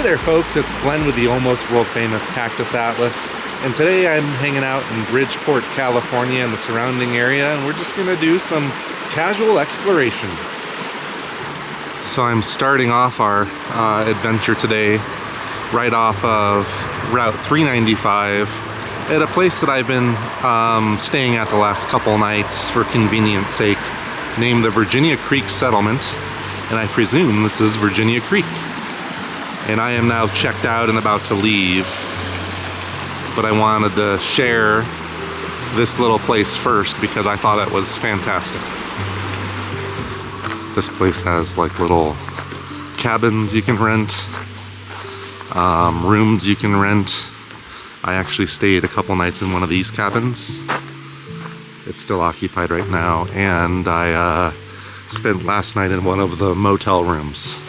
Hey there folks, it's Glenn with the almost world famous Cactus Atlas, and today I'm hanging out in Bridgeport, California and the surrounding area, and we're just going to do some casual exploration. So I'm starting off our adventure today right off of Route 395 at a place that I've been staying at the last couple nights for convenience sake, named the Virginia Creek Settlement, and I presume this is Virginia Creek. And I am now checked out and about to leave, but I wanted to share this little place first because I thought it was fantastic. This place has like little cabins you can rent, rooms you can rent. I actually stayed a couple nights in one of these cabins. It's still occupied right now, and I spent last night in one of the motel rooms.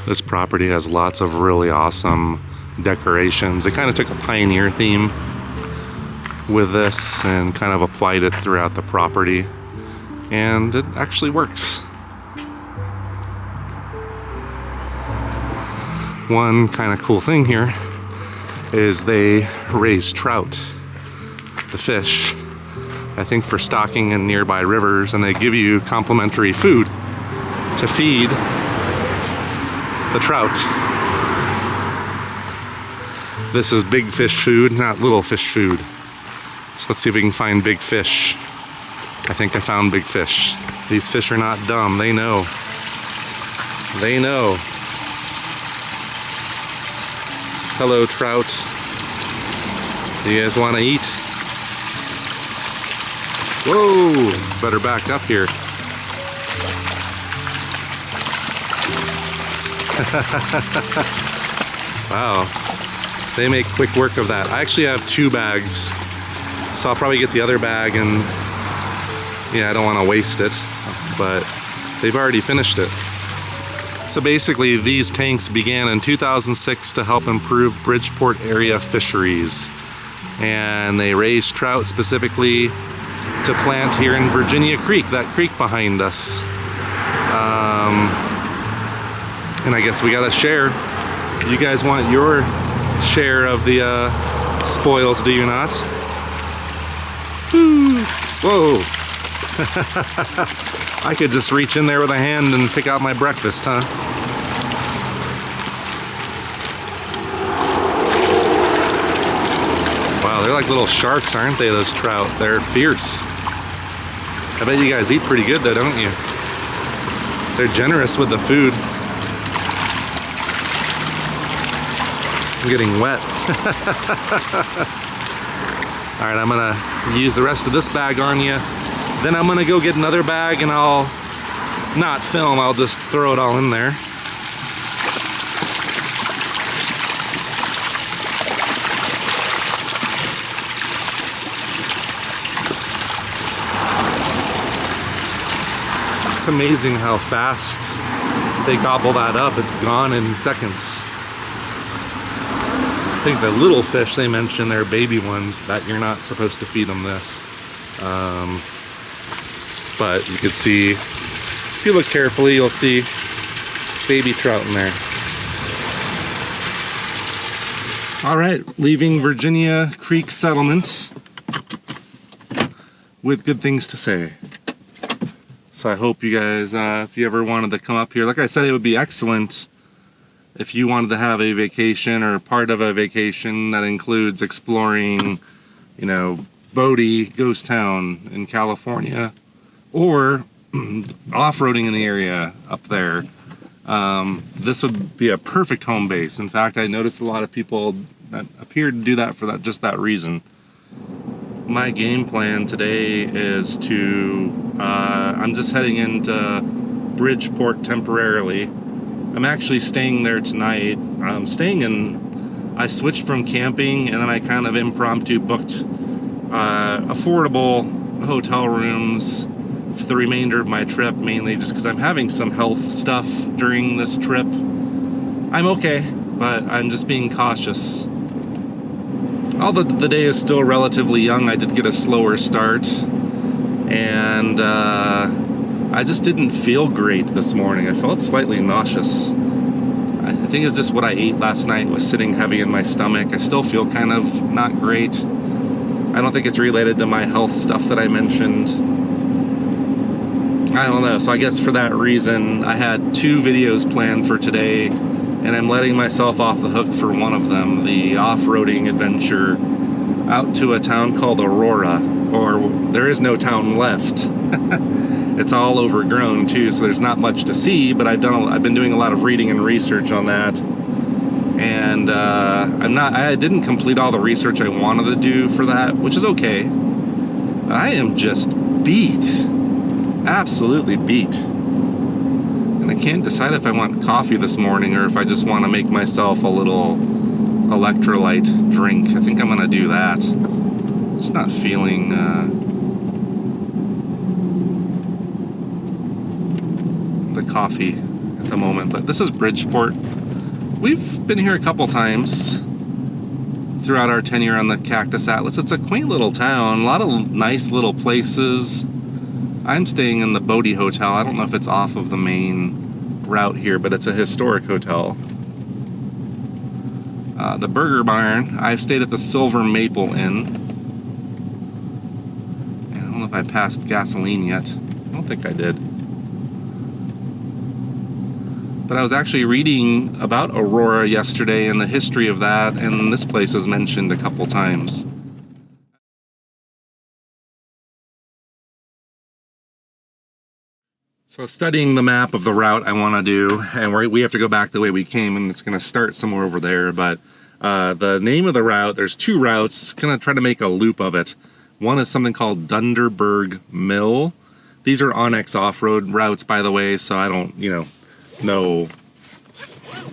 This property has lots of really awesome decorations. They kind of took a pioneer theme with this and kind of applied it throughout the property, and it actually works. One kind of cool thing here is they raise trout, the fish, I think for stocking in nearby rivers, and they give you complimentary food to feed the trout. This is big fish food, not little fish food. So let's see if we can find big fish. I think I found big fish. These fish are not dumb, they know. They know. Hello, trout. Do you guys want to eat? Whoa, better back up here. Wow, they make quick work of that. I actually have 2 bags, so I'll probably get the other bag, and yeah, I don't want to waste it, but they've already finished it. So basically these tanks began in 2006 to help improve Bridgeport area fisheries, and they raised trout specifically to plant here in Virginia Creek, that creek behind us. And I guess we gotta share. You guys want your share of the spoils, do you not? Woo! Whoa! I could just reach in there with a hand and pick out my breakfast, huh? Wow, they're like little sharks, aren't they, those trout? They're fierce. I bet you guys eat pretty good though, don't you? They're generous with the food. I'm getting wet. All right, I'm gonna use the rest of this bag on you. Then I'm gonna go get another bag and I'll not film, I'll just throw it all in there. It's amazing how fast they gobble that up. It's gone in seconds. I think the little fish they mentioned, they're baby ones, that you're not supposed to feed them this. But you can see, if you look carefully, you'll see baby trout in there. All right, leaving Virginia Creek Settlement with good things to say. So I hope you guys, if you ever wanted to come up here, like I said, it would be excellent if you wanted to have a vacation or part of a vacation that includes exploring, you know, Bodie, Ghost Town in California, or off-roading in the area up there. This would be a perfect home base. In fact, I noticed a lot of people that appear to do that for that, just that reason. My game plan today is to, I'm just heading into Bridgeport temporarily. I'm actually staying there tonight. I'm staying in, I switched from camping and then I kind of impromptu booked affordable hotel rooms for the remainder of my trip, mainly just because I'm having some health stuff during this trip. I'm okay, but I'm just being cautious. although the day is still relatively young, I did get a slower start, and I just didn't feel great this morning. I felt slightly nauseous. I think it's just what I ate last night was sitting heavy in my stomach. I still feel kind of not great. I don't think it's related to my health stuff that I mentioned. I don't know. So I guess for that reason, I had 2 videos planned for today, and I'm letting myself off the hook for one of them, the off-roading adventure out to a town called Aurora, or there is no town left. It's all overgrown too, so there's not much to see, but I've been doing a lot of reading and research on that. And I didn't complete all the research I wanted to do for that, which is okay. I am just beat. Absolutely beat. And I can't decide if I want coffee this morning or if I just want to make myself a little electrolyte drink. I think I'm gonna do that. Just not feeling the coffee at the moment, but this is Bridgeport. We've been here a couple times throughout our tenure on the Cactus Atlas. It's a quaint little town, a lot of nice little places. I'm staying in the Bodie Hotel. I don't know if it's off of the main route here, but it's a historic hotel. The Burger Barn, I've stayed at the Silver Maple Inn. And I don't know if I passed gasoline yet. I don't think I did. But I was actually reading about Aurora yesterday and the history of that, and this place is mentioned a couple times. So studying the map of the route I want to do, and we have to go back the way we came, and it's going to start somewhere over there, but the name of the route, there's 2 routes, kind of try to make a loop of it. One is something called Dunderberg Mill. These are Onyx off-road routes, by the way, so I don't, know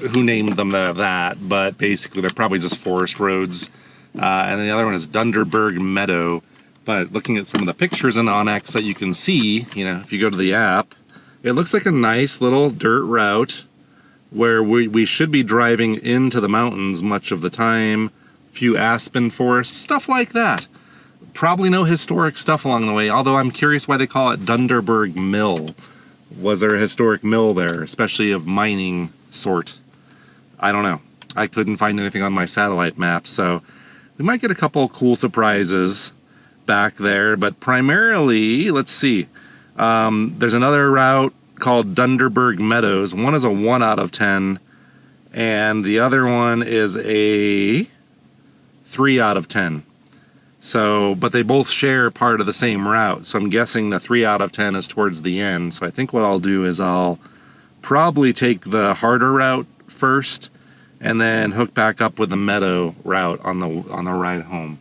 who named them that, but basically they're probably just forest roads. And then the other one is Dunderberg Meadow. But looking at some of the pictures in Onyx that you can see, if you go to the app, it looks like a nice little dirt route where we should be driving into the mountains much of the time. Few aspen forests, stuff like that. Probably no historic stuff along the way, although I'm curious why they call it Dunderberg Mill. Was there a historic mill there, especially of mining sort? I don't know. I couldn't find anything on my satellite map, so we might get a couple cool surprises back there, but primarily, let's see. There's another route called Dunderberg Meadows. One is a 1 out of 10, and the other one is a 3 out of 10. So, but they both share part of the same route. So I'm guessing the 3 out of 10 is towards the end. So I think what I'll do is I'll probably take the harder route first and then hook back up with the meadow route on the ride home.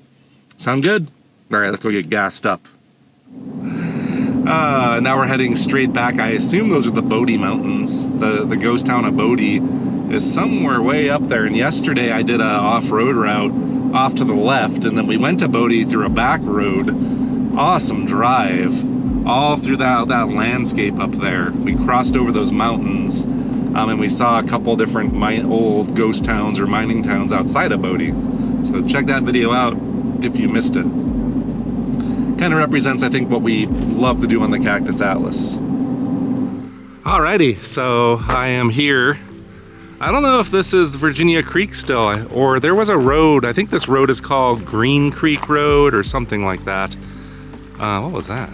Sound good? All right, let's go get gassed up. Now we're heading straight back. I assume those are the Bodie Mountains. The ghost town of Bodie is somewhere way up there. And yesterday I did a off-road route off to the left, and then we went to Bodie through a back road. Awesome drive all through that landscape up there. We crossed over those mountains, and we saw a couple different old ghost towns or mining towns outside of Bodie. So check that video out if you missed it. Kind of represents, I think, what we love to do on the Cactus Atlas. Alrighty, so I am here. I don't know if this is Virginia Creek still, or there was a road. I think this road is called Green Creek Road or something like that. What was that?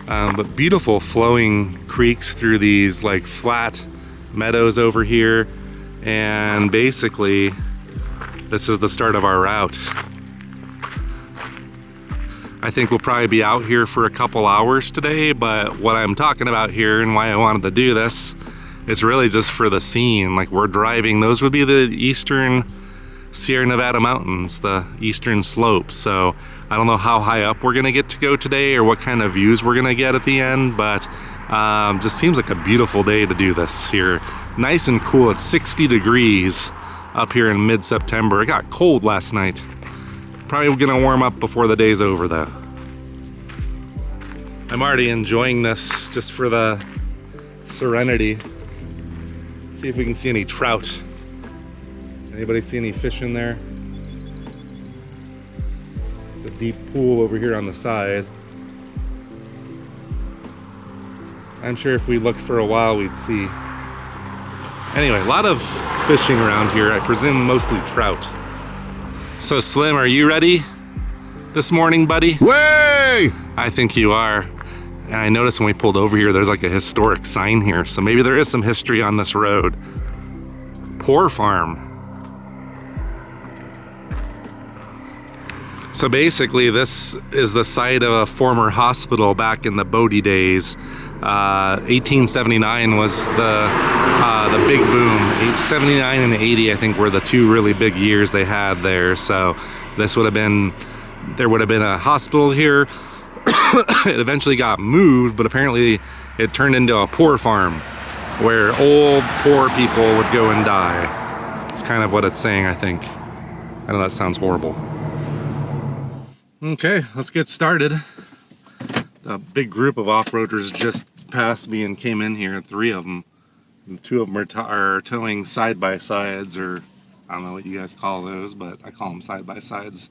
But beautiful flowing creeks through these like flat meadows over here. And basically, this is the start of our route. I think we'll probably be out here for a couple hours today, but what I'm talking about here and why I wanted to do this, it's really just for the scene. Like, we're driving, those would be the eastern Sierra Nevada mountains, the eastern slopes. So I don't know how high up we're gonna get to go today or what kind of views we're gonna get at the end, but just seems like a beautiful day to do this here. Nice and cool. It's 60 degrees up here in mid-September. It got cold last night. Probably gonna warm up before the day's over though. I'm already enjoying this just for the serenity. See if we can see any trout. Anybody see any fish in there? deep pool over here on the side. I'm sure if we looked for a while, we'd see. Anyway, a lot of fishing around here. I presume mostly trout. So Slim, are you ready this morning, buddy? Way! I think you are. And I noticed when we pulled over here, there's like a historic sign here. So maybe there is some history on this road. Poor Farm. So basically, this is the site of a former hospital back in the Bodie days. 1879 was the big boom. 79 and 80, I think, were the two really big years they had there. So this would have been, there would have been a hospital here. It eventually got moved, but apparently it turned into a poor farm where old, poor people would go and die. It's kind of what it's saying, I think. I know that sounds horrible. Okay, let's get started. A big group of off-roaders just passed me and came in here, 3 of them. And 2 of them are towing side-by-sides, or I don't know what you guys call those, but I call them side-by-sides.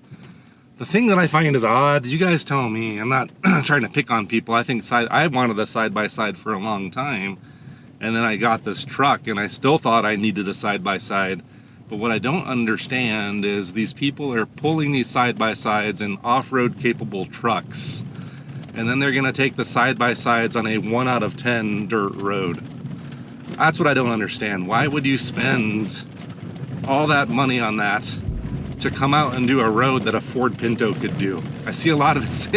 The thing that I find is odd, you guys tell me, I'm not trying to pick on people. I think I wanted a side-by-side for a long time, and then I got this truck and I still thought I needed a side-by-side. But what I don't understand is these people are pulling these side-by-sides in off-road capable trucks, and then they're gonna take the side-by-sides on a 1 out of 10 dirt road. That's what I don't understand. Why would you spend all that money on that to come out and do a road that a Ford Pinto could do? I see a lot of this.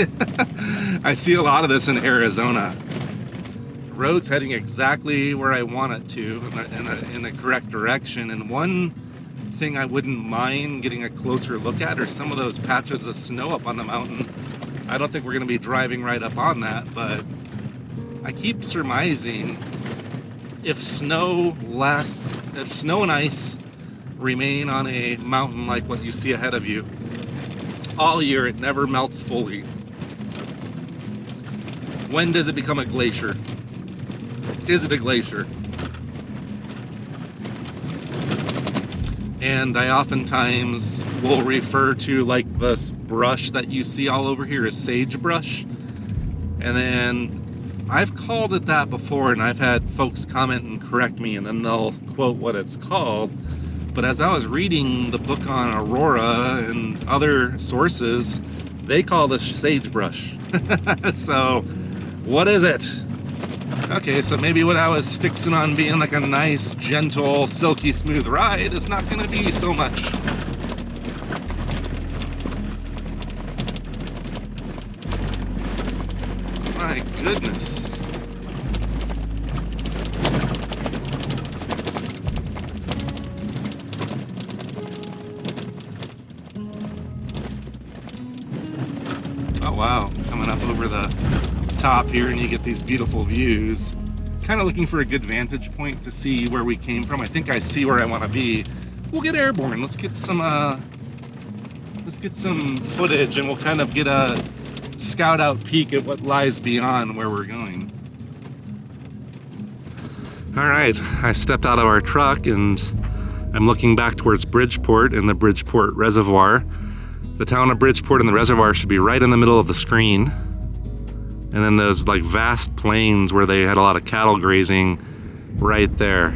I see a lot of this in Arizona. The road's heading exactly where I want it to, in the correct direction. And one thing I wouldn't mind getting a closer look at are some of those patches of snow up on the mountain. I don't think we're going to be driving right up on that, but I keep surmising if snow and ice remain on a mountain like what you see ahead of you all year, it never melts fully. When does it become a glacier? Is it a glacier? And I oftentimes will refer to like this brush that you see all over here as sagebrush. And then I've called it that before, and I've had folks comment and correct me, and then they'll quote what it's called. But as I was reading the book on Aurora and other sources, they call this sagebrush. So what is it? Okay, so maybe what I was fixing on being like a nice, gentle, silky smooth ride is not gonna be so much. My goodness. Oh wow, coming up over the top here and you get these beautiful views. Kind of looking for a good vantage point to see where we came from. I think I see where I want to be. We'll get airborne. Let's get some footage, and we'll kind of get a scout out peek at what lies beyond where we're going. All right, I stepped out of our truck and I'm looking back towards Bridgeport and the Bridgeport Reservoir. The town of Bridgeport and the reservoir should be right in the middle of the screen. And then those like vast plains where they had a lot of cattle grazing right there.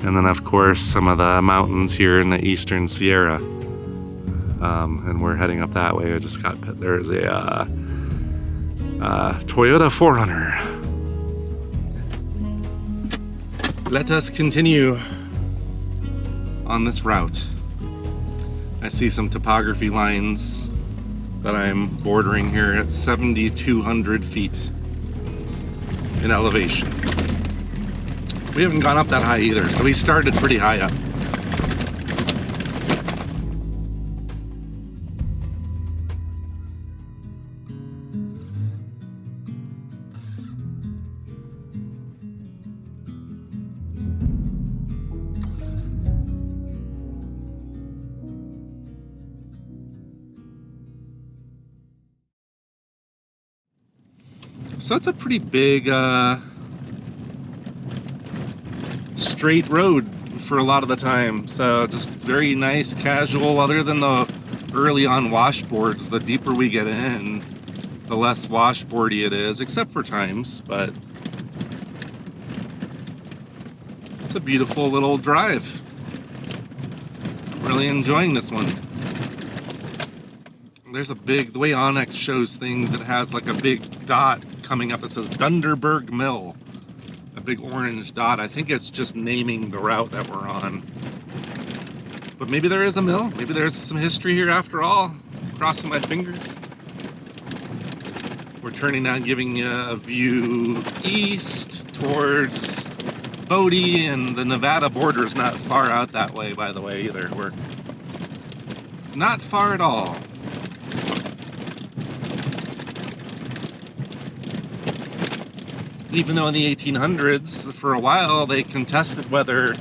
And then of course some of the mountains here in the eastern Sierra, and we're heading up that way. I just got, there's a Toyota 4Runner. Let us continue on this route. I see some topography lines that I'm bordering here at 7,200 feet in elevation. We haven't gone up that high either, so we started pretty high up. So it's a pretty big straight road for a lot of the time. So just very nice, casual, other than the early on washboards. The deeper we get in, the less washboardy it is, except for times, but it's a beautiful little drive. I'm really enjoying this one. There's a big, the way Onyx shows things, it has like a big dot coming up that says Dunderberg Mill. A big orange dot. I think it's just naming the route that we're on. But maybe there is a mill. Maybe there's some history here after all. Crossing my fingers. We're turning now, giving you a view east towards Bodie, and the Nevada border is not far out that way, by the way, either. We're not far at all. Even though in the 1800s, for a while, they contested whether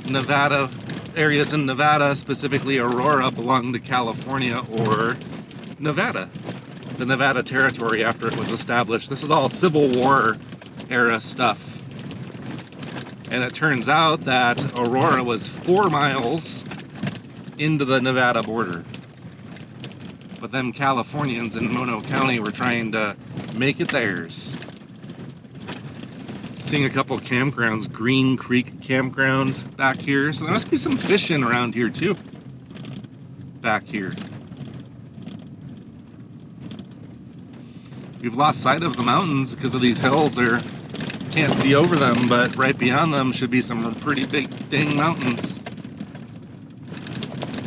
Nevada, areas in Nevada, specifically Aurora, belonged to California or Nevada, the Nevada Territory after it was established. This is all Civil War era stuff. And it turns out that Aurora was 4 miles into the Nevada border. But them Californians in Mono County were trying to make it theirs. Seeing a couple campgrounds, Green Creek Campground back here. So there must be some fishing around here too. Back here. We've lost sight of the mountains because of these hills. There, can't see over them, but right beyond them should be some pretty big dang mountains.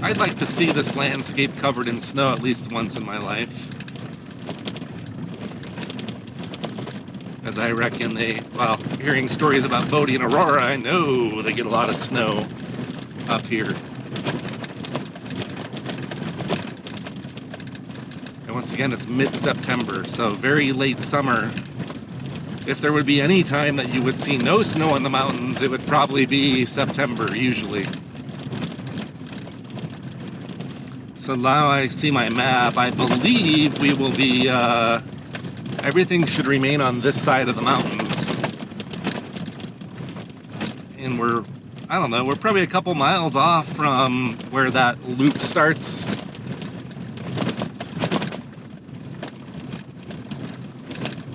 I'd like to see this landscape covered in snow at least once in my life. As I reckon hearing stories about Bodie and Aurora, I know they get a lot of snow up here. And once again, it's mid-September, so very late summer. If there would be any time that you would see no snow on the mountains, it would probably be September, usually. So now I see my map. I believe we will be, everything should remain on this side of the mountains. And we're probably a couple miles off from where that loop starts.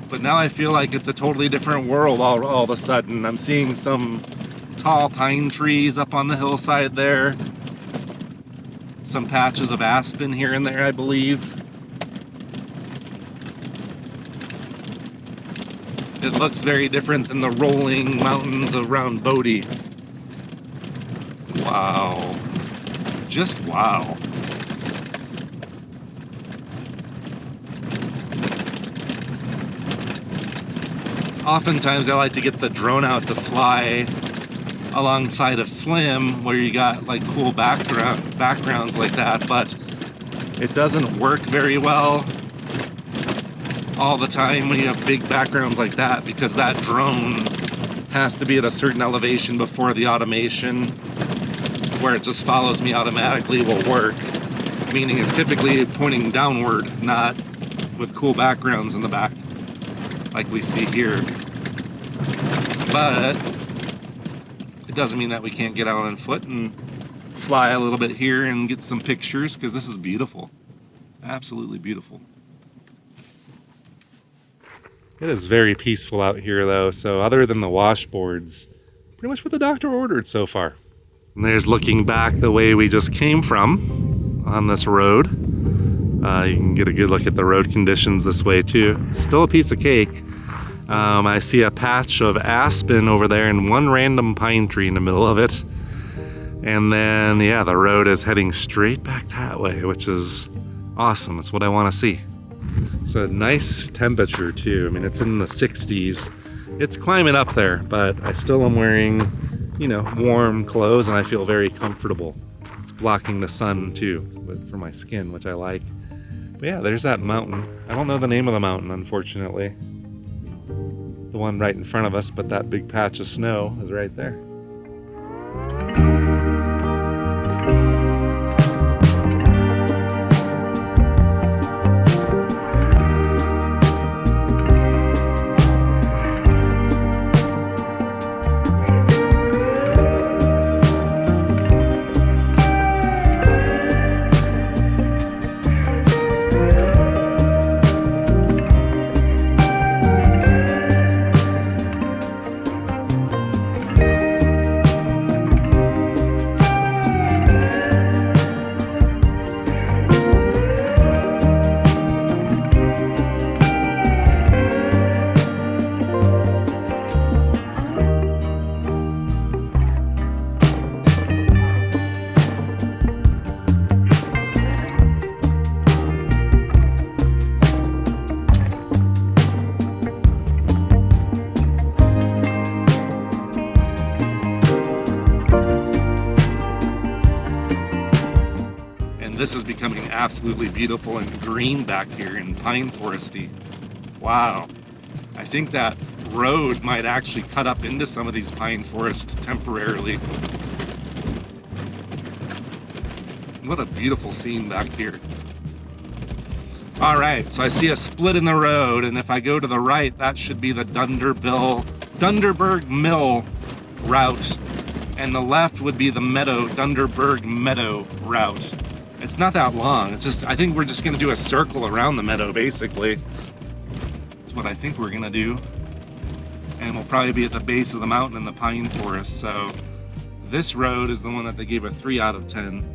But now I feel like it's a totally different world all of a sudden. I'm seeing some tall pine trees up on the hillside there. Some patches of aspen here and there, I believe. It looks very different than the rolling mountains around Bodie. Wow. Just wow. Oftentimes I like to get the drone out to fly alongside of Slim, where you got like cool backgrounds like that, but it doesn't work very well all the time when you have big backgrounds like that, because that drone has to be at a certain elevation before the automation, where it just follows me automatically, will work. Meaning it's typically pointing downward, not with cool backgrounds in the back like we see here. But it doesn't mean that we can't get out on foot and fly a little bit here and get some pictures, because this is beautiful. Absolutely beautiful. It is very peaceful out here though, so other than the washboards, pretty much what the doctor ordered so far. And there's looking back the way we just came from on this road. You can get a good look at the road conditions this way too. Still a piece of cake. I see a patch of aspen over there and one random pine tree in the middle of it. And then, yeah, the road is heading straight back that way, which is awesome. It's what I want to see. It's a nice temperature too. I mean, it's in the 60s. It's climbing up there, but I still am wearing, warm clothes, and I feel very comfortable. It's blocking the sun too, for my skin, which I like. But yeah, there's that mountain. I don't know the name of the mountain, unfortunately. The one right in front of us, but that big patch of snow is right there. this is becoming absolutely beautiful and green back here and pine foresty. Wow. I think that road might actually cut up into some of these pine forests temporarily. What a beautiful scene back here. All right, so I see a split in the road, and if I go to the right, that should be the Dunderberg Mill route, and the left would be the Dunderberg Meadow route. It's not that long. It's just, I think we're just gonna do a circle around the meadow, basically. That's what I think we're gonna do. And we'll probably be at the base of the mountain in the pine forest. So this road is the one that they gave a 3 out of 10.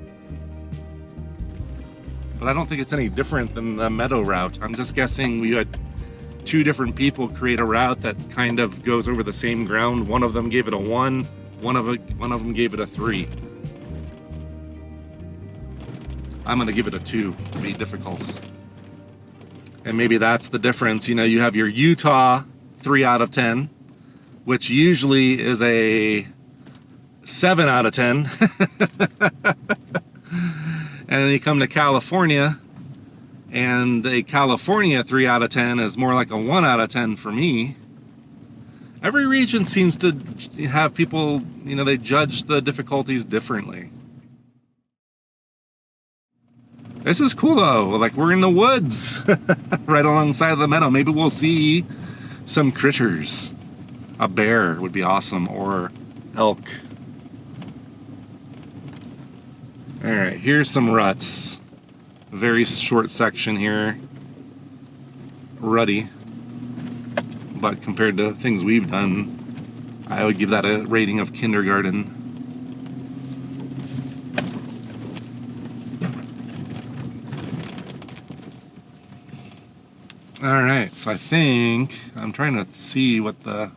But I don't think it's any different than the meadow route. I'm just guessing we had 2 different people create a route that kind of goes over the same ground. One of them gave it a 1, one of them gave it a 3. I'm gonna give it a 2 to be difficult. And maybe that's the difference. You know, you have your Utah 3 out of 10, which usually is a 7 out of 10. And then you come to California, and a California 3 out of 10 is more like a 1 out of 10 for me. Every region seems to have people, you know, they judge the difficulties differently. This is cool though, like we're in the woods, right alongside the meadow. Maybe we'll see some critters. A bear would be awesome, or elk. All right, here's some ruts. Very short section here. Rutty. But compared to things we've done, I would give that a rating of kindergarten. All right, so I think I'm trying to see what the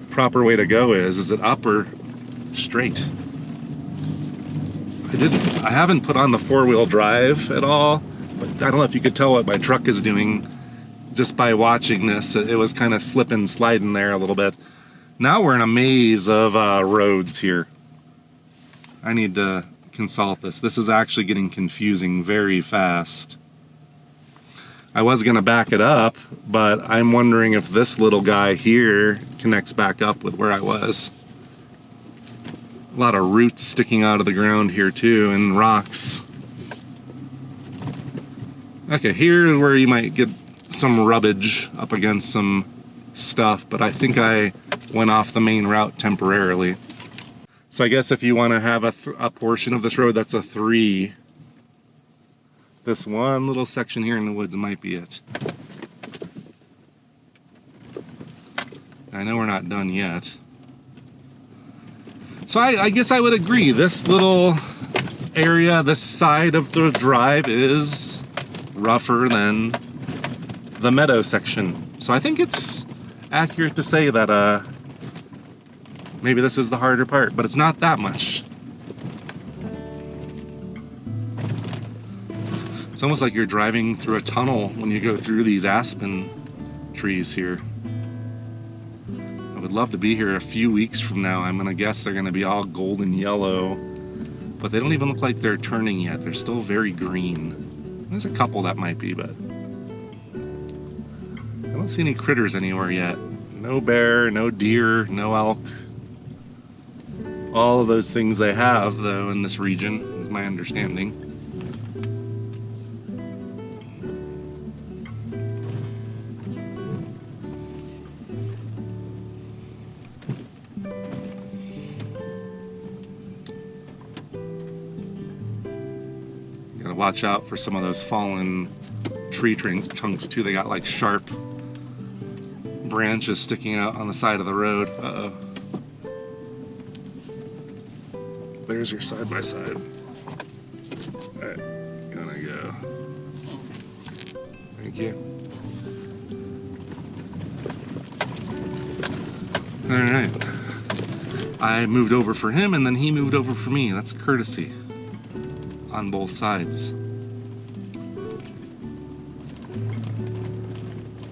proper way to go is. Is it up or straight? I haven't put on the 4-wheel drive at all, but I don't know if you could tell what my truck is doing just by watching this. It was kind of slipping, sliding there a little bit. Now we're in a maze of roads here. I need to consult this. This is actually getting confusing very fast. I was gonna back it up, but I'm wondering if this little guy here connects back up with where I was. A lot of roots sticking out of the ground here too, and rocks. Okay, here's where you might get some rubbish up against some stuff, but I think I went off the main route temporarily. So I guess if you want to have a portion of this road that's a 3, this one little section here in the woods might be it. I know we're not done yet. So I guess I would agree. This little area, this side of the drive is rougher than the meadow section. So I think it's accurate to say that maybe this is the harder part, but it's not that much. It's almost like you're driving through a tunnel when you go through these aspen trees here. I would love to be here a few weeks from now. I'm gonna guess they're gonna be all golden yellow, but they don't even look like they're turning yet. They're still very green. There's a couple that might be, but I don't see any critters anywhere yet. No bear, no deer, no elk. All of those things they have, though, in this region, is my understanding. Watch out for some of those fallen tree trunks too. They got like sharp branches sticking out on the side of the road. Uh-oh. There's your side-by-side. All right, gonna go. Thank you. All right. I moved over for him and then he moved over for me. That's courtesy on both sides.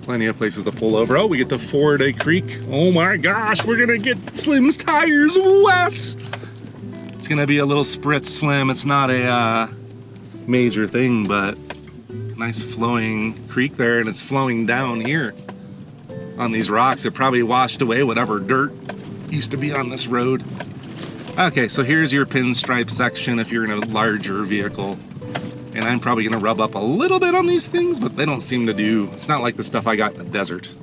Plenty of places to pull over. Oh, we get to Ford A Creek. Oh my gosh, we're gonna get Slim's tires wet. It's gonna be a little spritz Slim. It's not a major thing, but nice flowing creek there, and it's flowing down here on these rocks. It probably washed away whatever dirt used to be on this road. Okay, so here's your pinstripe section if you're in a larger vehicle. And I'm probably gonna rub up a little bit on these things, but they don't seem to do, it's not like the stuff I got in the desert.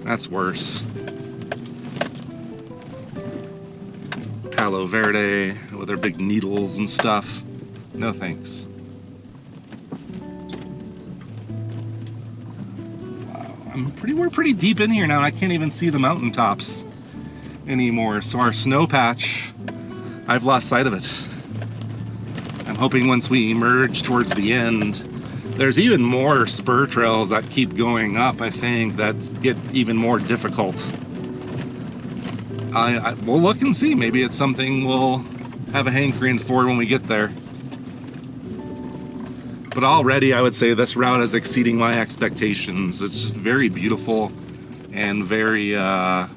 That's worse. Palo Verde with their big needles and stuff. No thanks. Wow, we're pretty deep in here now, and I can't even see the mountaintops anymore. So our snow patch, I've lost sight of it. I'm hoping once we emerge towards the end, there's even more spur trails that keep going up, I think, that get even more difficult. We'll look and see. Maybe it's something we'll have a hankering for when we get there. But already I would say this route is exceeding my expectations. It's just very beautiful and very, a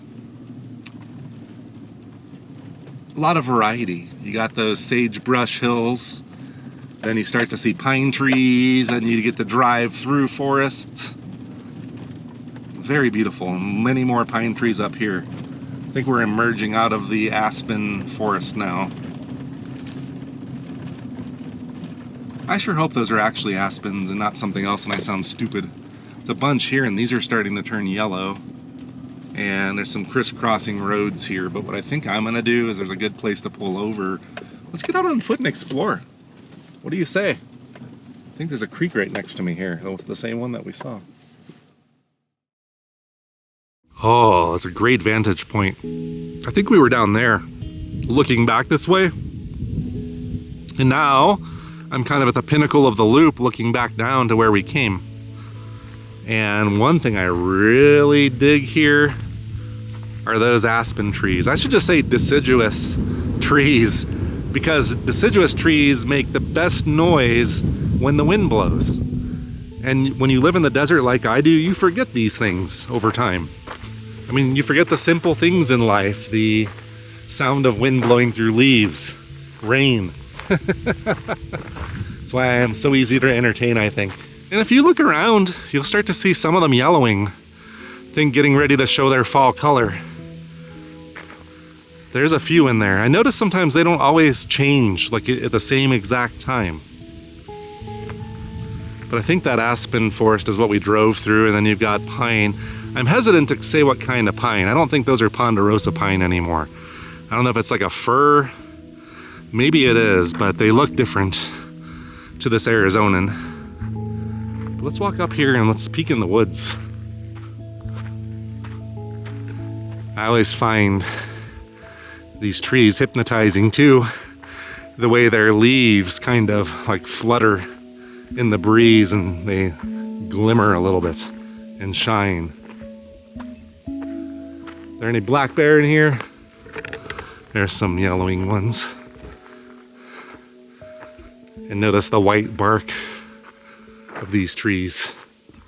lot of variety. You got those sagebrush hills, then you start to see pine trees, and you get to drive through forest. Very beautiful, and many more pine trees up here. I think we're emerging out of the aspen forest now. I sure hope those are actually aspens and not something else and I sound stupid. There's a bunch here, and these are starting to turn yellow. And there's some crisscrossing roads here, but what I think I'm gonna do is there's a good place to pull over. Let's get out on foot and explore. What do you say? I think there's a creek right next to me here, the same one that we saw. Oh, that's a great vantage point. I think we were down there, looking back this way. And now, I'm kind of at the pinnacle of the loop, looking back down to where we came. And one thing I really dig here are those aspen trees. I should just say deciduous trees, because deciduous trees make the best noise when the wind blows. And when you live in the desert like I do, you forget these things over time. I mean, you forget the simple things in life, the sound of wind blowing through leaves, rain. That's why I am so easy to entertain, I think. And if you look around, you'll start to see some of them yellowing. I think getting ready to show their fall color. There's a few in there. I notice sometimes they don't always change like at the same exact time. But I think that aspen forest is what we drove through, and then you've got pine. I'm hesitant to say what kind of pine. I don't think those are ponderosa pine anymore. I don't know if it's like a fir. Maybe it is, but they look different to this Arizonan. But let's walk up here and let's peek in the woods. I always find these trees hypnotizing too. The way their leaves kind of like flutter in the breeze and they glimmer a little bit and shine. Are there any black bear in here? There's some yellowing ones. And notice the white bark of these trees.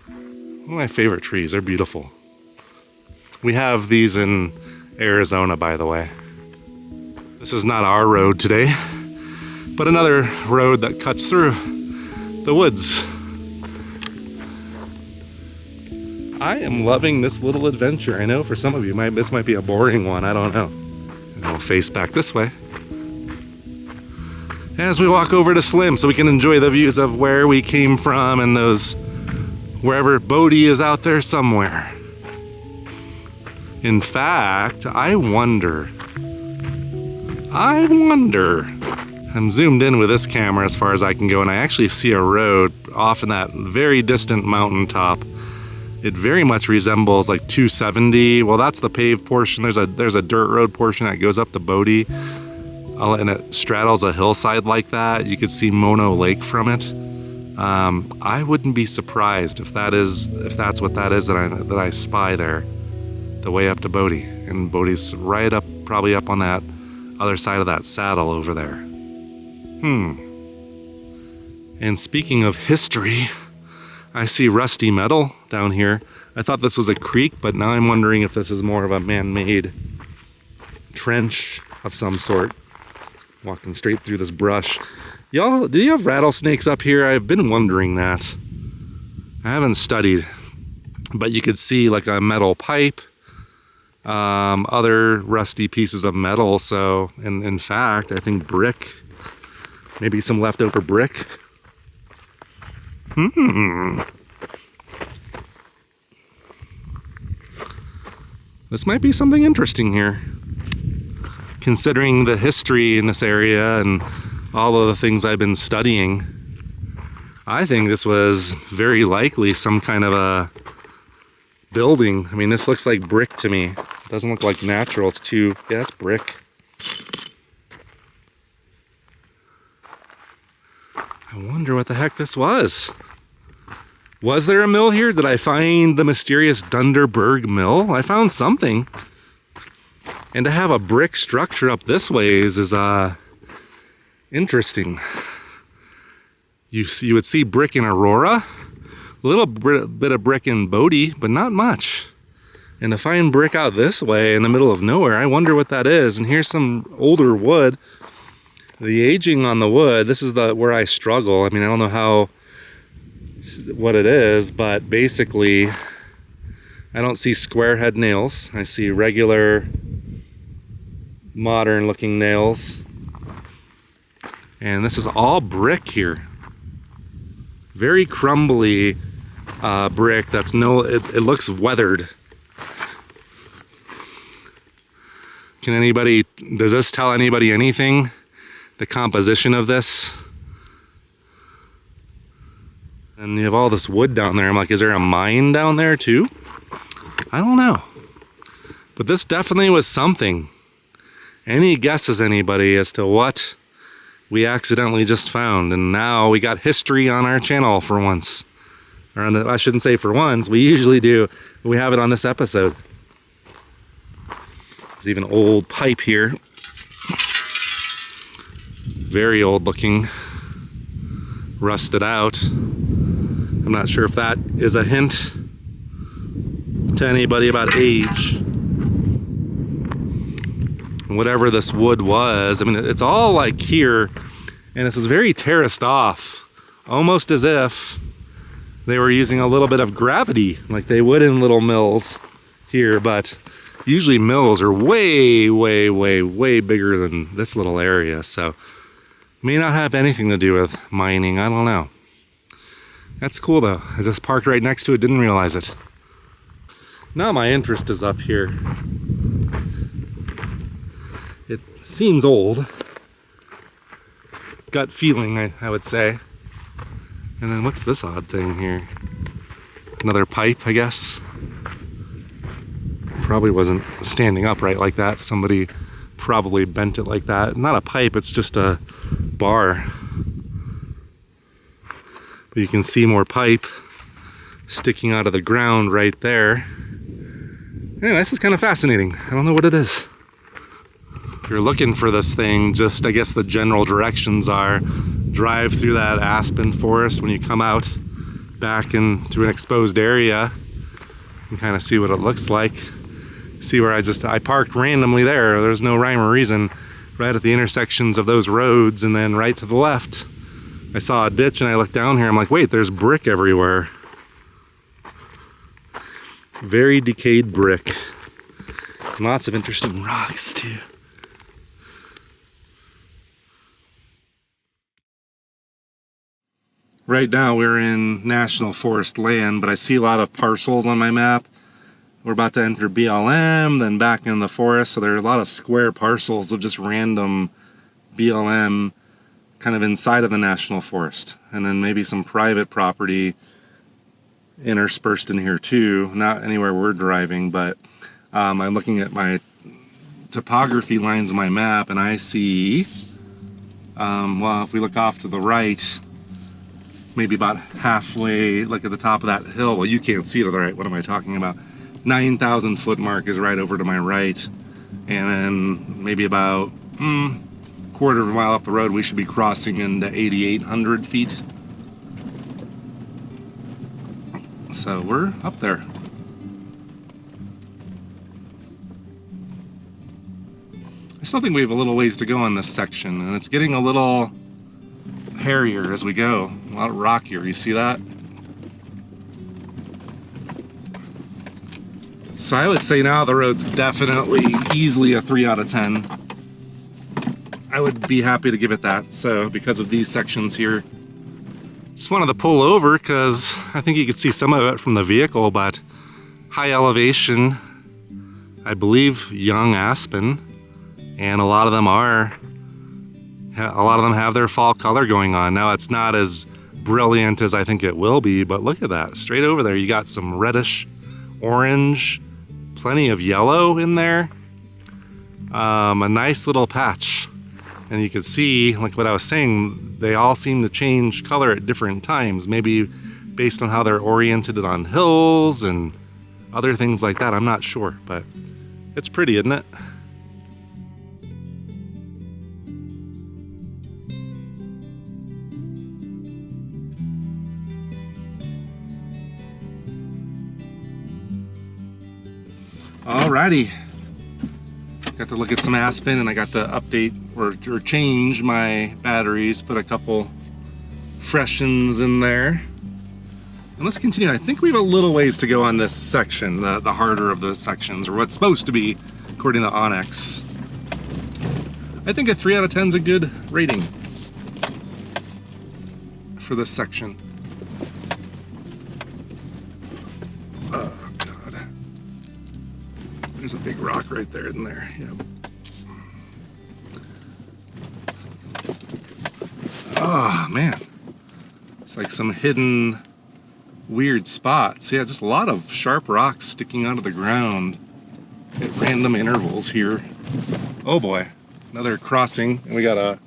One of my favorite trees. They're beautiful. We have these in Arizona, by the way. This is not our road today, but another road that cuts through the woods. I am loving this little adventure. I know for some of you, this might be a boring one. I don't know. And we'll face back this way as we walk over to Slim so we can enjoy the views of where we came from and those wherever Bodie is out there somewhere. In fact, I wonder. I'm zoomed in with this camera as far as I can go, and I actually see a road off in that very distant mountaintop. It very much resembles like 270. Well, that's the paved portion. There's a dirt road portion that goes up to Bodie, and it straddles a hillside like that. You could see Mono Lake from it. I wouldn't be surprised if that's what that is that I spy there, the way up to Bodie. And Bodie's right up, probably up on that other side of that saddle over there. And speaking of history, I see rusty metal down here. I thought this was a creek, but now I'm wondering if this is more of a man-made trench of some sort. Walking straight through this brush. Y'all, do you have rattlesnakes up here? I've been wondering that. I haven't studied, but you could see like a metal pipe, other rusty pieces of metal. So, and in fact, I think brick, maybe some leftover brick. This might be something interesting here, considering the history in this area and all of the things I've been studying. I think this was very likely some kind of a building. I mean, this looks like brick to me. It doesn't look like natural. It's too, yeah, it's brick. I wonder what the heck this was. Was there a mill here? Did I find the mysterious Dunderberg Mill? I found something. And to have a brick structure up this ways is interesting. You would see brick in Aurora, a little bit of brick in Bodie, but not much. And to find brick out this way in the middle of nowhere, I wonder what that is. And here's some older wood. The aging on the wood, this is where I struggle. I mean, I don't know what it is, but basically I don't see square head nails. I see regular modern looking nails. And this is all brick here. Very crumbly brick that's it looks weathered. Does this tell anybody anything? The composition of this? And you have all this wood down there. I'm like, is there a mine down there too? I don't know. But this definitely was something. Any guesses, anybody, as to what we accidentally just found? And now we got history on our channel for once. Or I shouldn't say for once, we usually do. But we have it on this episode. There's even an old pipe here. Very old looking. Rusted out. I'm not sure if that is a hint to anybody about age. Whatever this wood was, I mean, it's all like here, and this is very terraced off, almost as if they were using a little bit of gravity, like they would in little mills here, but usually mills are way, way, way, way bigger than this little area, so may not have anything to do with mining, I don't know. That's cool though. I just parked right next to it, didn't realize it. Now my interest is up here. It seems old. Gut feeling, I would say. And then what's this odd thing here? Another pipe, I guess. Probably wasn't standing upright like that. Somebody probably bent it like that. Not a pipe, it's just a bar. But you can see more pipe sticking out of the ground right there. Anyway, this is kind of fascinating. I don't know what it is. If you're looking for this thing, just I guess the general directions are drive through that aspen forest when you come out back into an exposed area and kind of see what it looks like. See where I parked randomly there. There's no rhyme or reason. Right at the intersections of those roads, and then right to the left I saw a ditch, and I looked down here, I'm like, wait, there's brick everywhere. Very decayed brick. And lots of interesting rocks too. Right now we're in National Forest land, but I see a lot of parcels on my map. We're about to enter BLM, then back in the forest, so there are a lot of square parcels of just random BLM kind of inside of the National Forest. And then maybe some private property interspersed in here too, not anywhere we're driving, but I'm looking at my topography lines on my map, and I see, well, if we look off to the right, maybe about halfway, like at the top of that hill, well, you can't see to the right, what am I talking about? 9,000 foot mark is right over to my right, and then maybe about quarter of a mile up the road we should be crossing into 8,800 feet. So we're up there. I still think we have a little ways to go on this section, and it's getting a little hairier as we go. A lot rockier, you see that? So I would say now the road's definitely easily a 3 out of 10. I would be happy to give it that, so because of these sections here. Just wanted to pull over because I think you could see some of it from the vehicle, but high elevation, I believe young aspen, and a lot of them have their fall color going on. Now it's not as brilliant as I think it will be, but look at that. Straight over there you got some reddish orange, plenty of yellow in there. A nice little patch. And you can see, like what I was saying, they all seem to change color at different times, maybe based on how they're oriented on hills and other things like that. I'm not sure, but it's pretty, isn't it? Alrighty. Got to look at some aspen, and I got to update or change my batteries, put a couple freshens in there. And let's continue. I think we have a little ways to go on this section, the harder of the sections, or what's supposed to be, according to Onyx. I think a 3 out of 10 is a good rating for this section. Oh, God. There's a big rock right there, isn't there? Yep. Oh, man. It's like some hidden weird spots. Yeah, just a lot of sharp rocks sticking out of the ground at random intervals here. Oh boy, another crossing, and we got a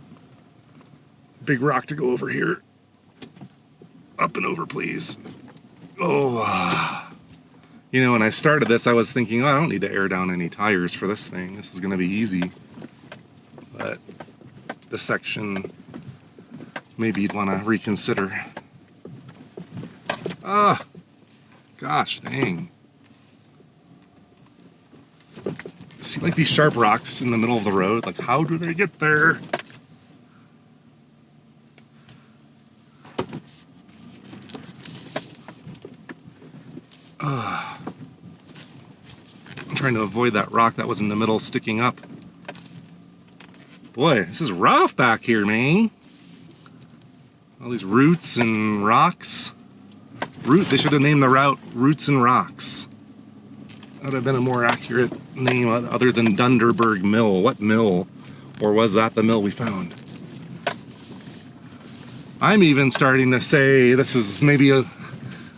big rock to go over here. Up and over, please. Oh, you know, when I started this, I was thinking, oh, I don't need to air down any tires for this thing. This is going to be easy. But the section, maybe you'd want to reconsider. Ah, gosh, dang. See, like these sharp rocks in the middle of the road, like how do they get there? I'm trying to avoid that rock that was in the middle sticking up. Boy, this is rough back here, man. All these roots and rocks. They should have named the route Roots and Rocks. That would have been a more accurate name other than Dunderberg Mill. What mill? Or was that the mill we found? I'm even starting to say this is maybe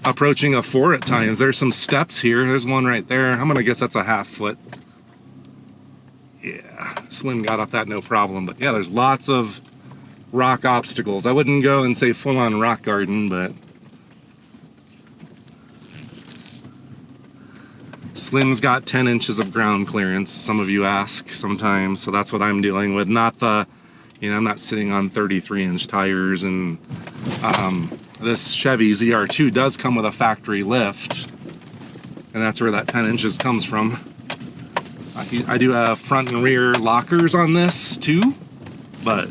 approaching a 4 at times. There's some steps here. There's one right there. I'm gonna guess that's a half foot. Yeah, Slim got off that no problem. But yeah, there's lots of rock obstacles. I wouldn't go and say full-on rock garden, but Slim's got 10 inches of ground clearance, some of you ask sometimes, so that's what I'm dealing with. Not the, you know, I'm not sitting on 33-inch tires, and this Chevy ZR2 does come with a factory lift, and that's where that 10 inches comes from. I do have front and rear lockers on this too, but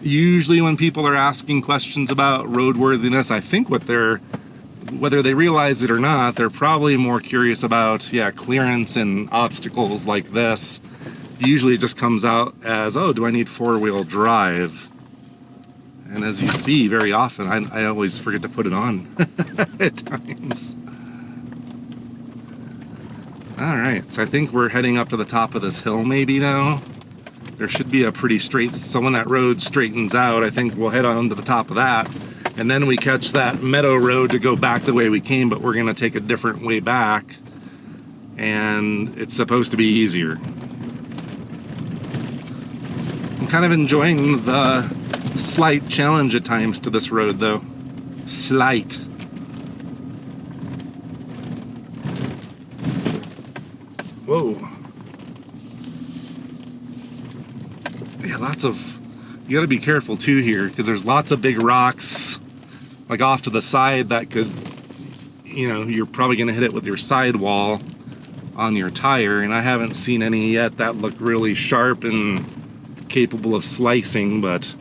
usually when people are asking questions about roadworthiness, I think whether they realize it or not, they're probably more curious about, yeah, clearance and obstacles like this. Usually it just comes out as, oh, do I need 4-wheel drive? And as you see very often, I always forget to put it on at times. All right, so I think we're heading up to the top of this hill maybe now. There should be a pretty straight, so when that road straightens out, I think we'll head on to the top of that. And then we catch that meadow road to go back the way we came, but we're gonna take a different way back. And it's supposed to be easier. I'm kind of enjoying the slight challenge at times to this road though. Slight. Whoa. Yeah, you gotta be careful too here, because there's lots of big rocks like off to the side that could, you know, you're probably gonna hit it with your sidewall on your tire, and I haven't seen any yet that look really sharp and capable of slicing, but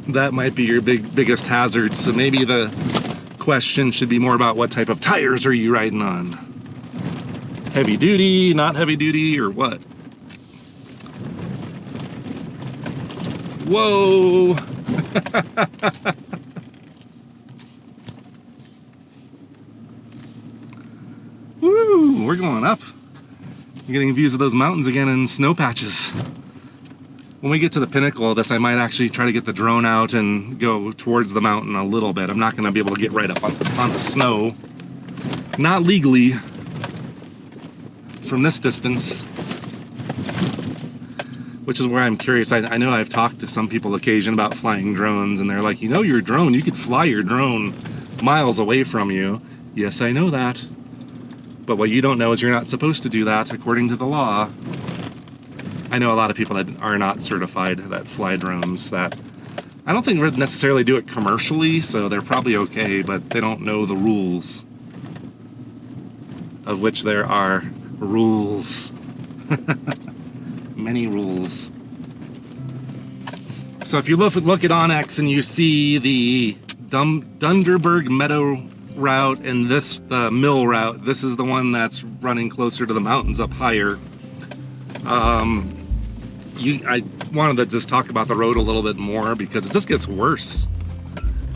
that might be your biggest hazard. So maybe the question should be more about what type of tires are you riding on? Heavy duty, not heavy duty, or what? Whoa! Woo! We're going up. We're getting views of those mountains again in snow patches. When we get to the pinnacle of this, I might actually try to get the drone out and go towards the mountain a little bit. I'm not going to be able to get right up on the snow. Not legally from this distance. Which is where I'm curious. I know I've talked to some people occasionally about flying drones, and they're like, you know, your drone, you could fly your drone miles away from you. Yes, I know that. But what you don't know is you're not supposed to do that according to the law. I know a lot of people that are not certified that fly drones that I don't think would necessarily do it commercially, so they're probably okay, but they don't know the rules. Of which there are rules. Many rules. So if you look at Onyx and you see the Dunderberg Meadow route and the mill route, this is the one that's running closer to the mountains up higher. I wanted to just talk about the road a little bit more because it just gets worse.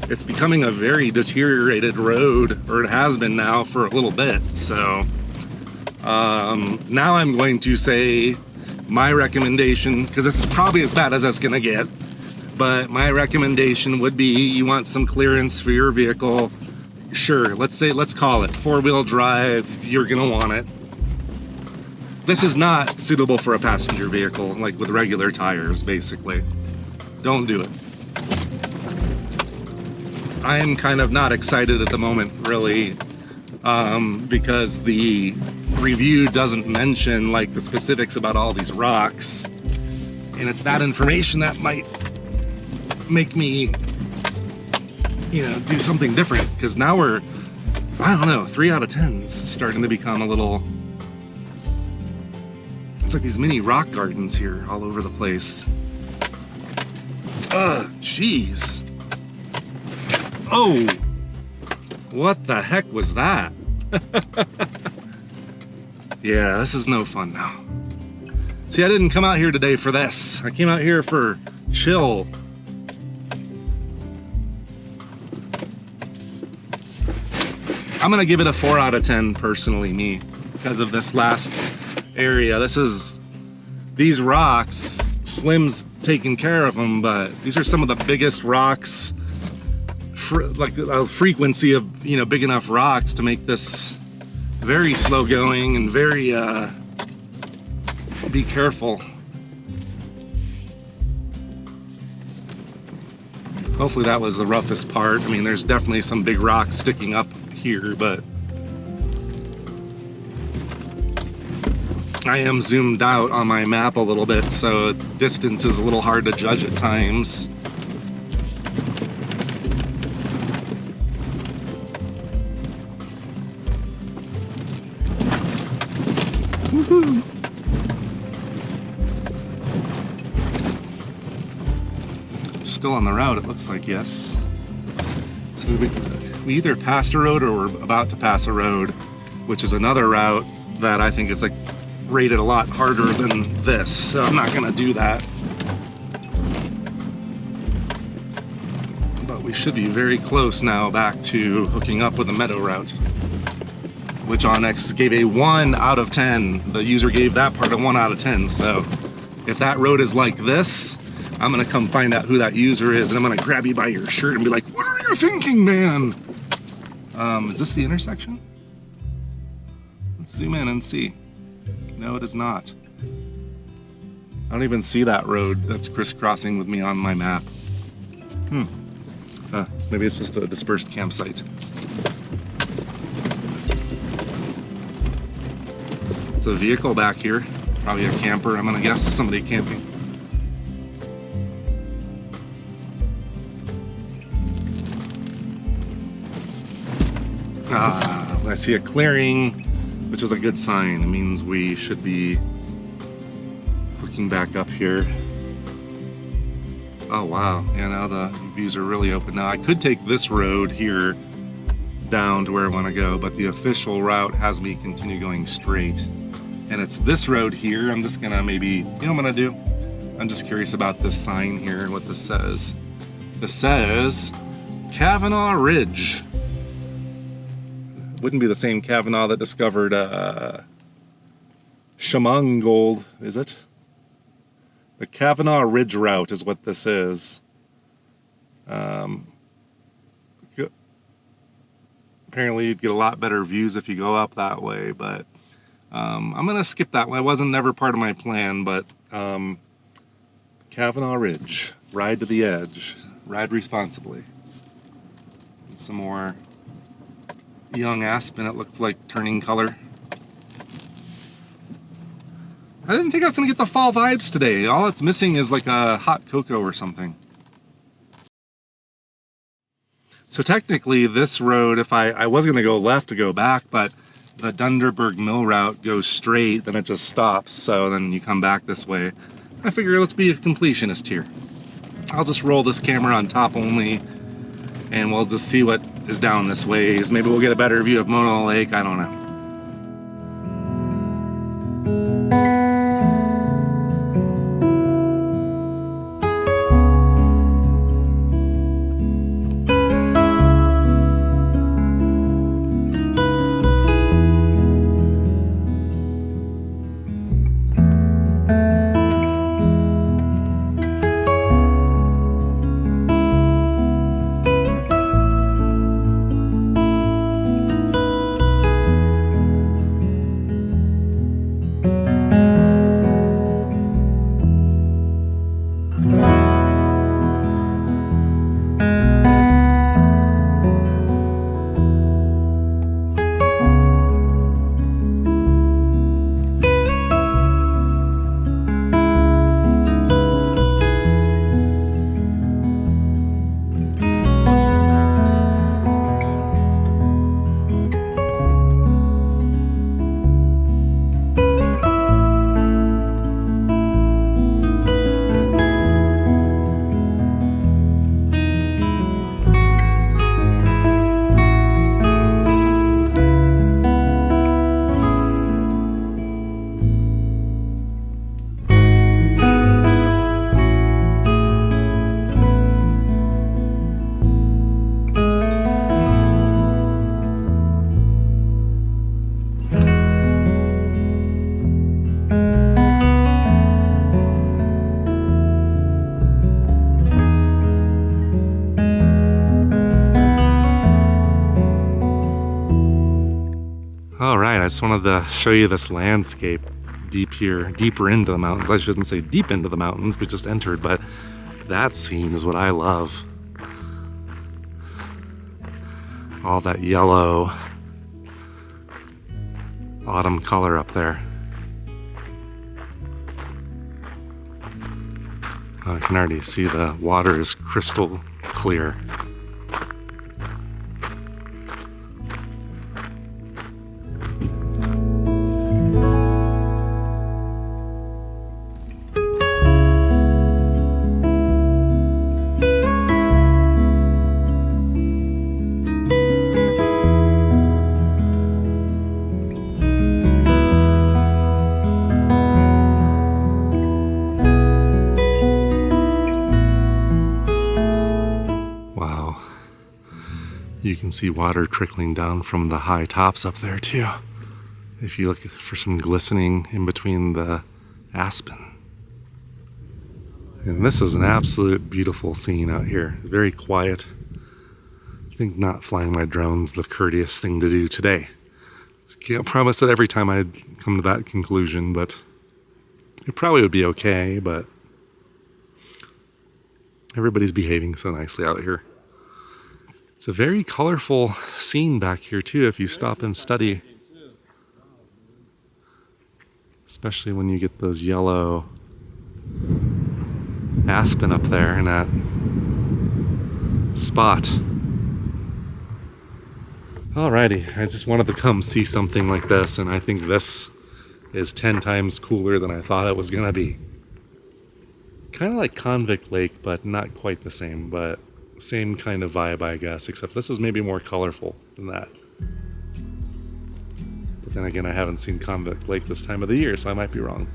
It's becoming a very deteriorated road, or it has been now for a little bit. So now I'm going to say my recommendation, because this is probably as bad as it's gonna get, but my recommendation would be you want some clearance for your vehicle. Sure, let's call it 4-wheel drive, you're gonna want it. This is not suitable for a passenger vehicle, like with regular tires, basically. Don't do it. I am kind of not excited at the moment, really, because the review doesn't mention like the specifics about all these rocks, and it's that information that might make me, you know, do something different, because now we're, I don't know, 3 out of 10's starting to become a little, it's like these mini rock gardens here all over the place. Ugh, jeez. Oh, what the heck was that? Yeah, this is no fun now. See, I didn't come out here today for this. I came out here for chill. I'm gonna give it a 4 out of 10 personally, me, because of this last area. These rocks, Slim's taking care of them, but these are some of the biggest rocks, like a frequency of, you know, big enough rocks to make this very slow going and very, be careful. Hopefully that was the roughest part. I mean, there's definitely some big rocks sticking up here, but I am zoomed out on my map a little bit, so distance is a little hard to judge at times. Woohoo! Still on the route, it looks like, yes. So we either passed a road or we're about to pass a road, which is another route that I think is like rated a lot harder than this, so I'm not gonna do that. But we should be very close now back to hooking up with a meadow route, which Onyx gave a 1 out of 10. The user gave that part a 1 out of 10, so if that road is like this, I'm gonna come find out who that user is, and I'm gonna grab you by your shirt and be like, what are you thinking, man? Is this the intersection? Let's zoom in and see. No, it is not. I don't even see that road that's crisscrossing with me on my map. Maybe it's just a dispersed campsite. There's a vehicle back here. Probably a camper, I'm gonna guess. Somebody camping. I see a clearing, which is a good sign. It means we should be looking back up here. Oh wow, yeah, now the views are really open. Now I could take this road here down to where I want to go, but the official route has me continue going straight. And it's this road here. I'm just gonna maybe, you know what I'm gonna do? I'm just curious about this sign here and what this says. This says Kavanaugh Ridge. Wouldn't be the same Kavanaugh that discovered Chemung gold, is it? The Kavanaugh Ridge route is what this is. Apparently you'd get a lot better views if you go up that way, but I'm gonna skip that one. It wasn't never part of my plan, but Kavanaugh Ridge, ride to the edge, ride responsibly. And some more young aspen, it looks like turning color. I didn't think I was gonna get the fall vibes today. All it's missing is like a hot cocoa or something. So technically this road, if I was gonna go left to go back, but the Dunderberg Mill route goes straight, then it just stops. So then you come back this way. I figure let's be a completionist here. I'll just roll this camera on top only, and we'll just see what is down this ways. Maybe we'll get a better view of Mona Lake, I don't know. Alright, I just wanted to show you this landscape deeper into the mountains. I shouldn't say deep into the mountains, we just entered, but that scene is what I love. All that yellow autumn color up there. I can already see the water is crystal clear. You can see water trickling down from the high tops up there too, if you look for some glistening in between the aspen. And this is an absolute beautiful scene out here. Very quiet. I think not flying my drone's the courteous thing to do today. Can't promise that every time I'd come to that conclusion, but it probably would be okay, but everybody's behaving so nicely out here. It's a very colorful scene back here too if you stop and study. Especially when you get those yellow aspen up there in that spot. Alrighty, I just wanted to come see something like this, and I think this is 10 times cooler than I thought it was gonna be. Kind of like Convict Lake, but not quite the same, but same kind of vibe, I guess, except this is maybe more colorful than that. But then again, I haven't seen Convict Lake this time of the year, so I might be wrong.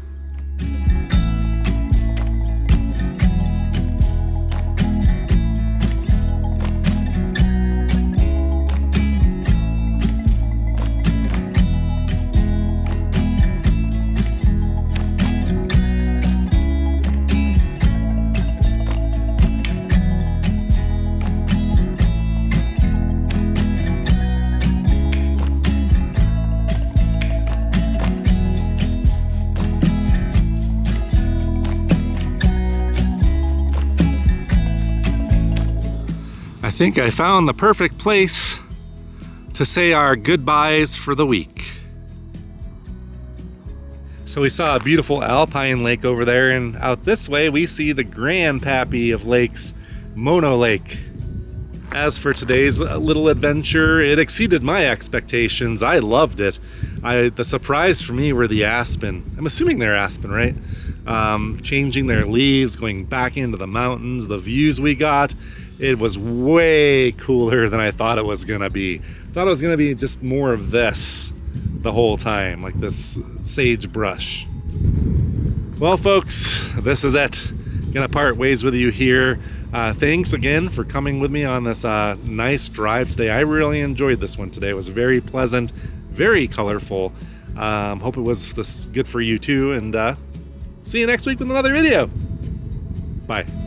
I think I found the perfect place to say our goodbyes for the week. So we saw a beautiful alpine lake over there, and out this way we see the grandpappy of lakes, Mono Lake. As for today's little adventure, it exceeded my expectations. I loved it. The surprise for me were the aspen. I'm assuming they're aspen, right? Changing their leaves, going back into the mountains, the views we got. It was way cooler than I thought it was gonna be. I thought it was gonna be just more of this the whole time, like this sagebrush. Well, folks, this is it. Gonna part ways with you here. Thanks again for coming with me on this nice drive today. I really enjoyed this one today. It was very pleasant, very colorful. Hope it was this good for you too, and see you next week with another video. Bye.